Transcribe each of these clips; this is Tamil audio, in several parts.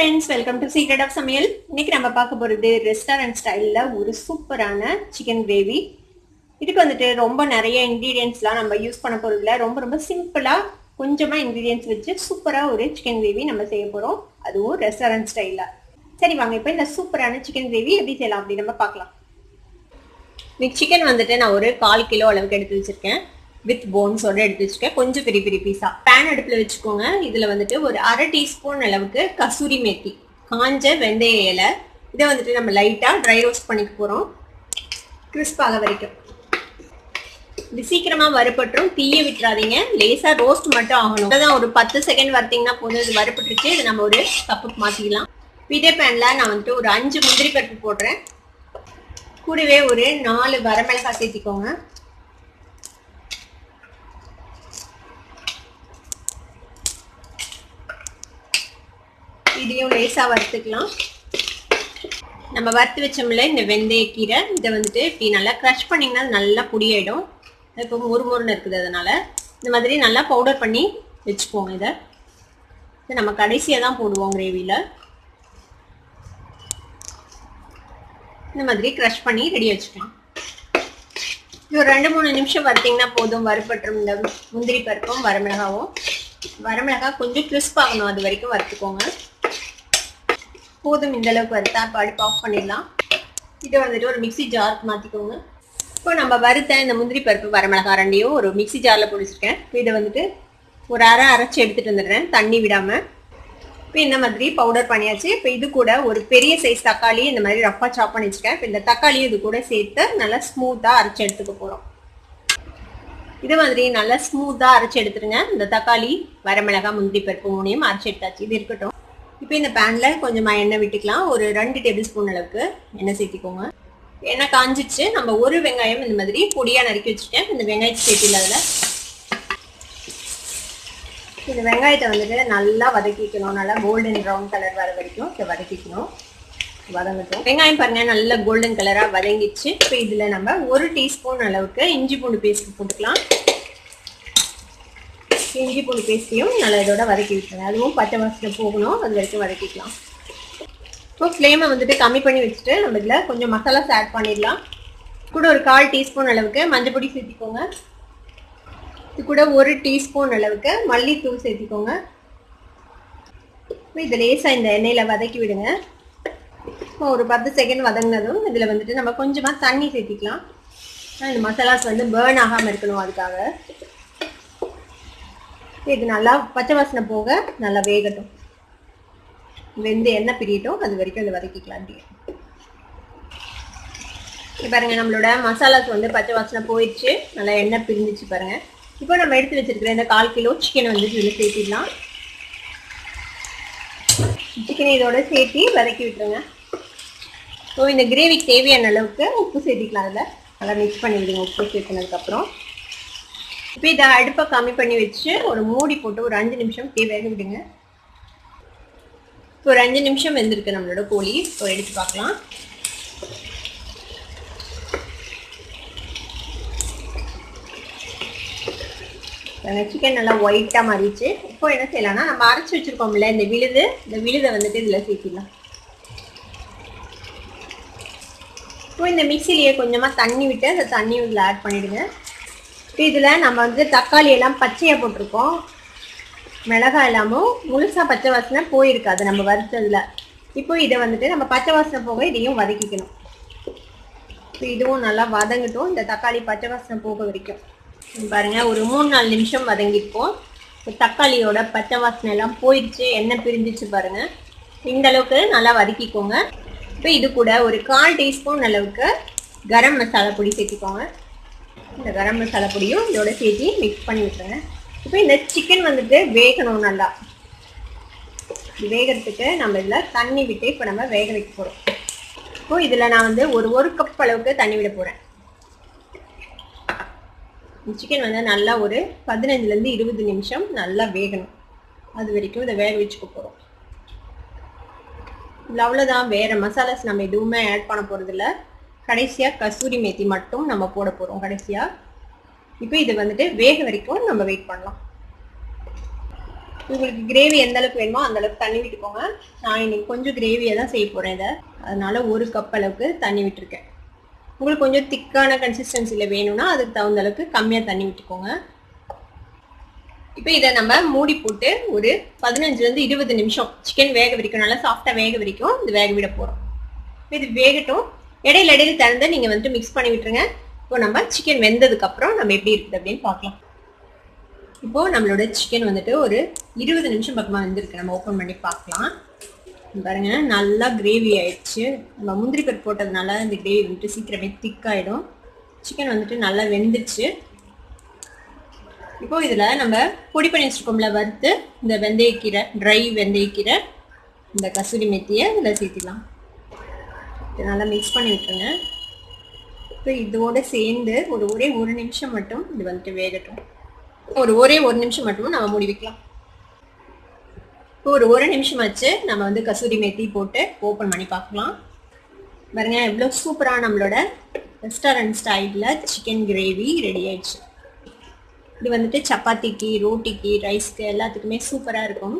Friends, welcome to secret of சமையல். இன்னைக்கு நம்ம பார்க்க போகிறது ரெஸ்டாரண்ட் ஸ்டைலில் ஒரு சூப்பரான சிக்கன் கிரேவி. இதுக்கு வந்துட்டு ரொம்ப நிறைய இன்க்ரீடியன்ஸ்லாம் நம்ம யூஸ் பண்ண போகிறதுல ரொம்ப ரொம்ப சிம்பிளாக கொஞ்சமாக இன்க்ரீடியன்ஸ் வச்சு சூப்பராக ஒரு சிக்கன் கிரேவி நம்ம செய்ய போகிறோம், அதுவும் ரெஸ்டாரண்ட் ஸ்டைலில். சரி வாங்க, இப்போ இந்த சூப்பரான சிக்கன் கிரேவி எப்படி செய்யலாம் அப்படி நம்ம பார்க்கலாம். இன்னைக்கு சிக்கன் வந்துட்டு நான் ஒரு 1/4 கிலோ அளவுக்கு எடுத்து வச்சிருக்கேன். வித் போன்ஸோட எடுத்து வச்சுக்கேன். கொஞ்சம் பெரிய பெரிய பீஸா பேன் அடுப்புல வச்சுக்கோங்க. இதுல வந்துட்டு ஒரு 1/2 டீஸ்பூன் அளவுக்கு கசூரி மேத்தி, காஞ்ச வெந்தய இலை, இதை வந்துட்டு நம்ம லைட்டா ட்ரை ரோஸ்ட் பண்ணிக்க போறோம், கிறிஸ்ப் ஆக வரைக்கும். இது சீக்கிரமா வறுபட்டுரும், தீய விட்டுறாதீங்க, லேசா ரோஸ்ட் மட்டும் ஆகணும். அதான் ஒரு 10 செகண்ட் வறுத்தீங்கன்னா போதும். இது வறுபட்டுருச்சு. இது நம்ம ஒரு கப்புக்கு மாத்திக்கலாம். இதே பேன்ல நான் வந்துட்டு ஒரு 5 முந்திரி பருப்பு போடுறேன். கூடவே ஒரு 4 வரமிளகாய் சேர்த்திக்கோங்க. இதையும் லேசா வறுத்துக்கலாம். நம்ம வறுத்து வச்சோம்ல இந்த வெந்தயக்கீரை, இதை வந்துட்டு இப்படி நல்லா க்ரஷ் பண்ணிங்கன்னா நல்லா பொடியாயிடும். இப்போ முறுமுறுன்னு இருக்குது, அதனால இந்த மாதிரி நல்லா பவுடர் பண்ணி வச்சுக்கோங்க. இதை நம்ம கடைசியாக தான் போடுவோம் கிரேவியில். இந்த மாதிரி க்ரஷ் பண்ணி ரெடி வச்சுக்கலாம். இது ஒரு 2-3 நிமிஷம் வறுத்தீங்கன்னா போதும், வறுபட்டுரும். இந்த முந்திரி பருப்பும் வரமிளகாவும். வரமிளகாய் கொஞ்சம் கிறிஸ்ப் ஆகணும், அது வரைக்கும் வறுத்துக்கோங்க. போதும், இந்த அளவுக்கு வறுத்தா இப்போ அடுப்பு ஆஃப் பண்ணிடலாம். இதை வந்துட்டு ஒரு மிக்சி ஜாருக்கு மாற்றிக்கோங்க. இப்போ நம்ம வறுத்த இந்த முந்திரி பருப்பு வரமிளகாய் ரெண்டையும் ஒரு மிக்சி ஜாரில் பிடிச்சிருக்கேன். இப்போ இதை வந்துட்டு ஒரு அரைச்சி எடுத்துகிட்டு வந்துடுறேன், தண்ணி விடாமல். இப்போ இந்த மாதிரி பவுடர் பண்ணியாச்சு. இப்போ இது கூட ஒரு பெரிய சைஸ் தக்காளி இந்த மாதிரி ரஃபாக சாப் பண்ணி வச்சுருக்கேன். இப்போ இந்த தக்காளியும் இது கூட சேர்த்து நல்லா ஸ்மூத்தாக அரைச்சி எடுத்துக்க போகிறோம். இது மாதிரி நல்லா ஸ்மூத்தாக அரைச்சி எடுத்துருங்க. இந்த தக்காளி, வரமிளகாய், முந்திரி பருப்பு 3யும் அரைச்சி எடுத்தாச்சு. இது இருக்கட்டும். இப்போ இந்த பேனில் கொஞ்சமாக எண்ணெய் விட்டுக்கலாம். ஒரு 2 டேபிள் ஸ்பூன் அளவுக்கு எண்ணெய் சேர்த்திக்கோங்க. எண்ணெய் காஞ்சிச்சு. நம்ம ஒரு வெங்காயம் இந்த மாதிரி பொடியாக நறுக்கி வச்சுட்டேன். இந்த வெங்காயத்தை சேர்த்தில அதில் இந்த வெங்காயத்தை வந்துட்டு நல்லா வதக்கிக்கணும். நல்லா கோல்டன் ப்ரௌன் கலர் வர வரைக்கும் இதை வதக்கிக்கணும், வதங்கட்டும். வெங்காயம் பாருங்க நல்லா கோல்டன் கலராக வதங்கிச்சு. இப்போ இதில் நம்ம 1 டீஸ்பூன் அளவுக்கு இஞ்சி பூண்டு பேஸ்ட் போட்டுக்கலாம். இஞ்சி பூண்டு பேஸ்ட்டையும் நல்லா இதோட வதக்கி விட்டுருங்க. அதுவும் பச்சை வாசனை போகணும், அது வரைக்கும் வதக்கிக்கலாம். இப்போ ஃப்ளேமை வந்துட்டு கம்மி பண்ணி வச்சுட்டு நம்ம இதில் கொஞ்சம் மசாலாஸ் ஆட் பண்ணிடலாம். கூட ஒரு 1/4 டீஸ்பூன் அளவுக்கு மஞ்சள் பொடி சேர்த்திக்கோங்க. இது கூட 1 டீஸ்பூன் அளவுக்கு மல்லித்தூள் சேர்த்திக்கோங்க. இப்போ இதை லேசாக இந்த எண்ணெயில் வதக்கி விடுங்க. இப்போ ஒரு 10 செகண்ட் வதங்கினதும் இதில் வந்துட்டு நம்ம கொஞ்சமாக தண்ணி சேர்த்திக்கலாம். இந்த மசாலாஸ் வந்து பேர்ன் ஆகாமல் இருக்கணும், அதுக்காக. இது நல்லா பச்சை வாசனை போக நல்லா வேகட்டும், வெந்து எண்ணெய் பிரியட்டும், அது வரைக்கும் இதை வதக்கிக்கலாம். அப்படி பாருங்க, நம்மளோட மசாலாஸ் வந்து பச்சை வாசனை போயிடுச்சு, நல்லா எண்ணெய் பிரிஞ்சிச்சு பாருங்க. இப்போ நம்ம எடுத்து வச்சிருக்கிற இந்த 1/4 கிலோ சிக்கன் வந்து இதில் சேர்த்திடலாம். சிக்கனை இதோட சேர்த்தி வதக்கி விட்டுருங்க. ஸோ இந்த கிரேவிக்கு தேவையான அளவுக்கு உப்பு சேர்த்திக்கலாம். அதில் நல்லா மிக்ஸ் பண்ணி விடுங்க உப்பு சேர்த்துனதுக்கப்புறம். இப்போ இதை அடுப்பை கம்மி பண்ணி வச்சு ஒரு மூடி போட்டு ஒரு 5 நிமிஷம் வேக விடுங்க. இப்போ ஒரு 5 நிமிஷம் வெந்திருக்கு நம்மளோட கோழி. இப்போ எடுத்து பார்க்கலாம். சிக்கன் நல்லா ஒயிட்டாக மாறிடுச்சு. இப்போ என்ன செய்யலாம்னா, நம்ம அரைச்சி வச்சுருக்கோம்ல இந்த விழுதை வந்துட்டு இதில் சேர்த்திடலாம். இப்போ இந்த மிக்சிலேயே கொஞ்சமாக தண்ணி விட்டு அந்த தண்ணி இதில் ஆட் பண்ணிவிடுங்க. இதில் நம்ம வந்து தக்காளி எல்லாம் பச்சையாக போட்டிருக்கோம், மிளகாய் எல்லாமும் முழுசாக பச்சை வாசனை போயிருக்கு அது நம்ம வறுத்ததில். இப்போ இதை வந்துட்டு நம்ம பச்சை வாசனை போக இதையும் வதக்கிக்கணும். இப்போ இதுவும் நல்லா வதங்கட்டும், இந்த தக்காளி பச்சை வாசனை போக வரைக்கும். பாருங்கள், ஒரு 3-4 நிமிஷம் வதங்கிருப்போம். இப்போ தக்காளியோட பச்சை வாசனை எல்லாம் போயிடுச்சு, எண்ணெய் பிரிஞ்சிச்சு பாருங்கள். இந்த அளவுக்கு நல்லா வதக்கிக்கோங்க. இப்போ இது கூட ஒரு 1/4 டீஸ்பூன் அளவுக்கு கரம் மசாலா பொடி சேர்த்திக்கோங்க. இந்த கரம் மசாலா பொடியும் இதோட சேர்த்து மிக்ஸ் பண்ணி விட்டுருங்க. இப்போ இந்த சிக்கன் வந்துட்டு வேகணும். நல்லா வேகிறதுக்கு நம்ம இதில் தண்ணி விட்டு இப்போ நம்ம வேக வைக்க போகிறோம். இப்போ இதில் நான் வந்து ஒரு கப் அளவுக்கு தண்ணி விட போகிறேன். சிக்கன் வந்து நல்லா ஒரு 15-20 நிமிஷம் நல்லா வேகணும், அது வரைக்கும் இதை வேக வச்சுக்க போகிறோம். இதில் அவ்வளோதான், வேறு மசாலாஸ் நம்ம எதுவுமே ஆட் பண்ண போகிறதில்ல. கடைசியாக கசூரி மேத்தி மட்டும் நம்ம போட போகிறோம் கடைசியாக. இப்போ இது வந்துட்டு வேக வரைக்கும் நம்ம வெயிட் பண்ணலாம். உங்களுக்கு கிரேவி எந்த அளவுக்கு வேணுமோ அந்த அளவுக்கு தண்ணி விட்டுக்கோங்க. நான் இன்னைக்கு கொஞ்சம் கிரேவியை தான் செய்ய போகிறேன் இதை, அதனால 1 கப் அளவுக்கு தண்ணி விட்டுருக்கேன். உங்களுக்கு கொஞ்சம் திக்கான கன்சிஸ்டன்சியில் வேணும்னா அதுக்கு தகுந்த அளவுக்கு கம்மியாக தண்ணி விட்டுக்கோங்க. இப்போ இதை நம்ம மூடி போட்டு ஒரு 15லேருந்து 20 நிமிஷம் சிக்கன் வேக வரைக்கும், நல்லா சாஃப்டாக வேக வரைக்கும் இது வேக விட போகிறோம். இது வேகட்டும். இடையில திறந்து நீங்கள் வந்துட்டு மிக்ஸ் பண்ணி விட்டுருங்க. இப்போ நம்ம சிக்கன் வெந்ததுக்கப்புறம் நம்ம எப்படி இருக்குது அப்படின்னு பார்க்கலாம். இப்போது நம்மளோட சிக்கன் வந்துட்டு ஒரு 20 நிமிஷம் பக்கமாக வெந்திருக்கு. நம்ம ஓப்பன் பண்ணி பார்க்கலாம். பாருங்க, நல்லா கிரேவி ஆயிடுச்சு. நம்ம முந்திரி பருப்பு போட்டதுனால இந்த கிரேவி வந்துட்டு சீக்கிரமே திக்காயிடும். சிக்கன் வந்துட்டு நல்லா வெந்துடுச்சு. இப்போ இதில் நம்ம பொடி பண்ணி வச்சுருக்கோம்ல வறுத்து, இந்த வெந்தயக்கீரை, ட்ரை வெந்தயக்கீரை, இந்த கசூரி மெத்தியை இதில் சேர்த்திடலாம். இது நல்லா மிக்ஸ் பண்ணி விட்டுருங்க. இப்போ இதோடு சேர்ந்து ஒரே ஒரு நிமிஷம் மட்டும் இது வந்துட்டு வேகட்டும். ஒரே ஒரு நிமிஷம் மட்டும் நம்ம மூடி வைக்கலாம். இப்போ ஒரு நிமிஷம் ஆச்சு. நம்ம வந்து கசூரி மெத்தி போட்டு ஓப்பன் பண்ணி பார்க்கலாம். பாருங்க, எவ்வளோ சூப்பராக நம்மளோட ரெஸ்டாரண்ட் ஸ்டைலில் சிக்கன் கிரேவி ரெடி ஆயிடுச்சு. இது வந்துட்டு சப்பாத்திக்கு, ரோட்டிக்கு, ரைஸ்க்கு எல்லாத்துக்குமே சூப்பராக இருக்கும்.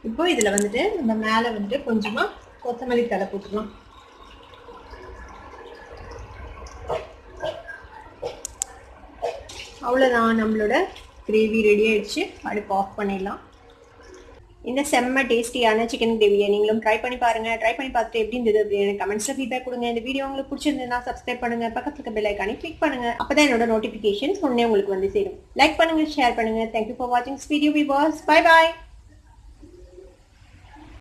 இப்போ இதில் வந்துட்டு நம்ம மேலே வந்துட்டு கொஞ்சமாக கொத்தமல்லி தழை போட்டுக்கலாம். அவ்வளோதான், நம்மளோட கிரேவி ரெடி ஆயிடுச்சு. அடுப்பு ஆஃப் பண்ணிடலாம். இந்த செம்ம டேஸ்டியான சிக்கன் கிரேவியை நீங்களும் ட்ரை பண்ணி பாருங்கள். ட்ரை பண்ணி பார்த்துட்டு எப்படி இருந்தது அப்படின்னு கமெண்ட்ஸில் ஃபீட்பேக் கொடுங்க. இந்த வீடியோ உங்களுக்கு பிடிச்சிருந்ததுன்னா சப்ஸ்கிரைப் பண்ணுங்கள், பக்கத்துல இருக்க பெல் ஐக்கானை கிளிக் பண்ணுங்கள். அப்போ தான் என்னோட நோட்டிஃபிகேஷன்ஸ் உடனே உங்களுக்கு வந்து சேரும். லைக் பண்ணுங்கள், ஷேர் பண்ணுங்கள். தேங்க்யூ ஃபார் வாட்சிங் this video viewers. Bye bye.